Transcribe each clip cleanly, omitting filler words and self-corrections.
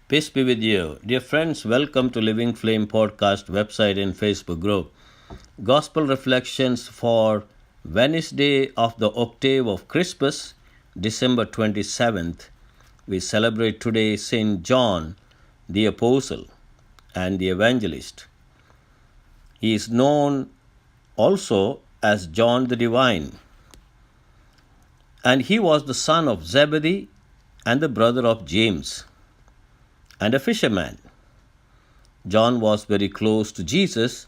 Peace be with you. Dear friends, welcome to Living Flame Podcast website and Facebook group. Gospel reflections for Wednesday of the Octave of Christmas, December 27th. We celebrate today Saint John, the Apostle and the Evangelist. He is known also as John the Divine. And he was the son of Zebedee and the brother of James, and a fisherman. John was very close to Jesus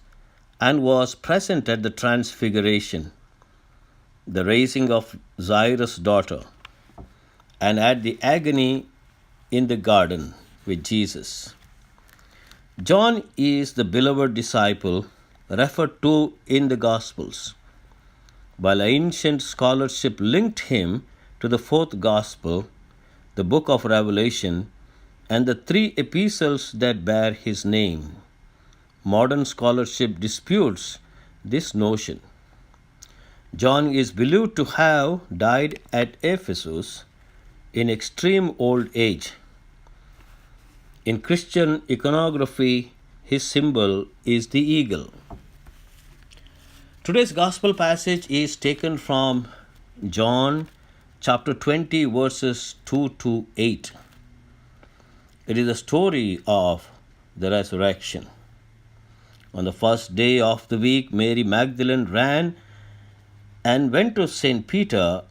and was present at the transfiguration, the raising of Jairus' daughter, and at the agony in the garden with Jesus. John is the beloved disciple referred to in the Gospels, while ancient scholarship linked him to the fourth Gospel, the book of Revelation, and the three epistles that bear his name. Modern scholarship disputes this notion. John is believed to have died at Ephesus in extreme old age. In Christian iconography, his symbol is the eagle. Today's gospel passage is taken from John chapter 20, verses 2 to 8. It is a story of the resurrection. On the first day of the week, Mary Magdalene ran and went to St. Peter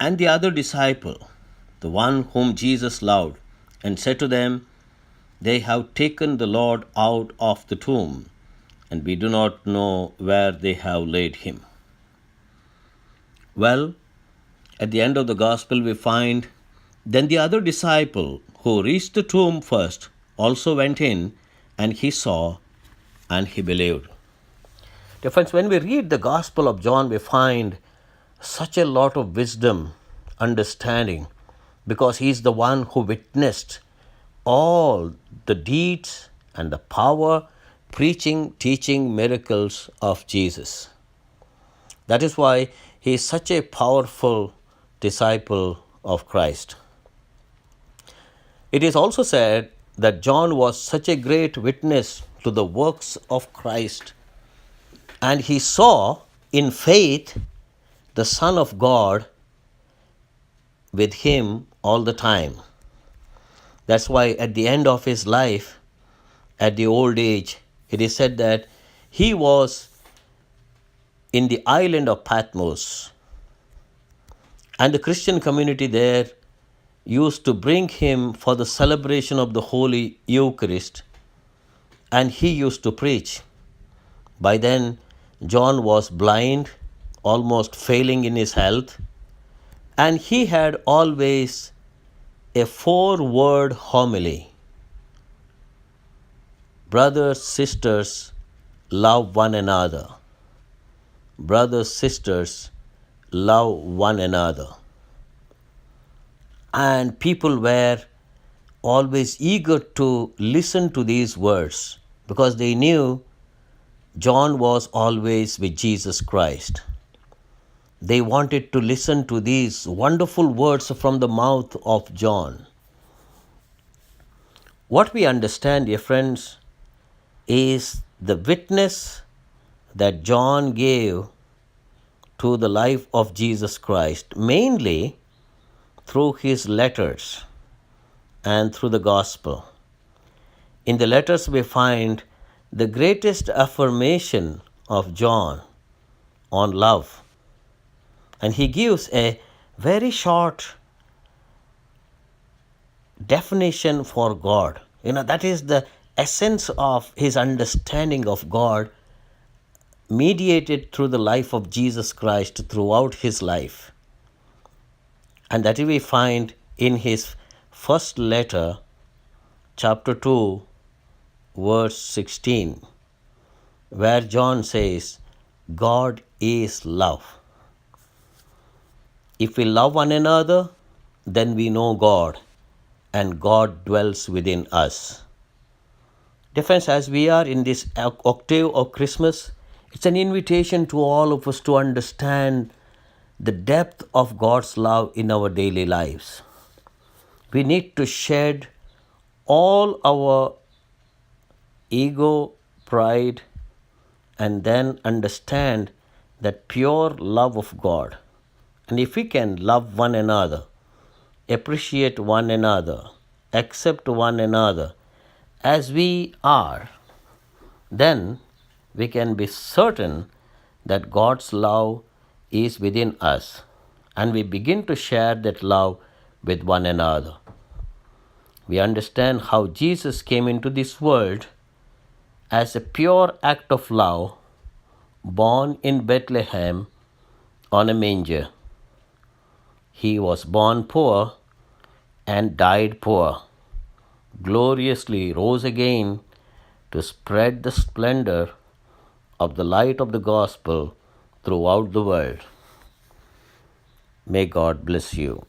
and the other disciple, the one whom Jesus loved, and said to them, "They have taken the Lord out of the tomb, and we do not know where they have laid him." Well, at the end of the gospel, we find, "Then the other disciple who reached the tomb first also went in, and he saw, and he believed." Dear friends, when we read the Gospel of John, we find such a lot of wisdom, understanding, because he is the one who witnessed all the deeds and the power, preaching, teaching, miracles of Jesus. That is why he is such a powerful disciple of Christ. It is also said that John was such a great witness to the works of Christ, and he saw in faith the Son of God with him all the time. That's why at the end of his life, at the old age, it is said that he was in the island of Patmos, and the Christian community there used to bring him for the celebration of the Holy Eucharist, and he used to preach. By then, John was blind, almost failing in his health, and he had always a 4-word homily: brothers, sisters, love one another. Brothers, sisters, love one another. And people were always eager to listen to these words because they knew John was always with Jesus Christ. They wanted to listen to these wonderful words from the mouth of John. What we understand, dear friends, is the witness that John gave to the life of Jesus Christ, mainly through his letters and through the gospel. In the letters, we find the greatest affirmation of John on love. And he gives a very short definition for God. That is the essence of his understanding of God, mediated through the life of Jesus Christ throughout his life. And that we find in his first letter, chapter 2, verse 16, where John says, "God is love. If we love one another, then we know God, and God dwells within us." Dear friends, as we are in this octave of Christmas, it's an invitation to all of us to understand the depth of God's love in our daily lives. We need to shed all our ego, pride, and then understand that pure love of God. And if we can love one another, appreciate one another, accept one another as we are, then we can be certain that God's love is within us, and we begin to share that love with one another. We understand how Jesus came into this world as a pure act of love, born in Bethlehem on a manger. He was born poor and died poor, gloriously rose again to spread the splendor of the light of the gospel throughout the world. May God bless you.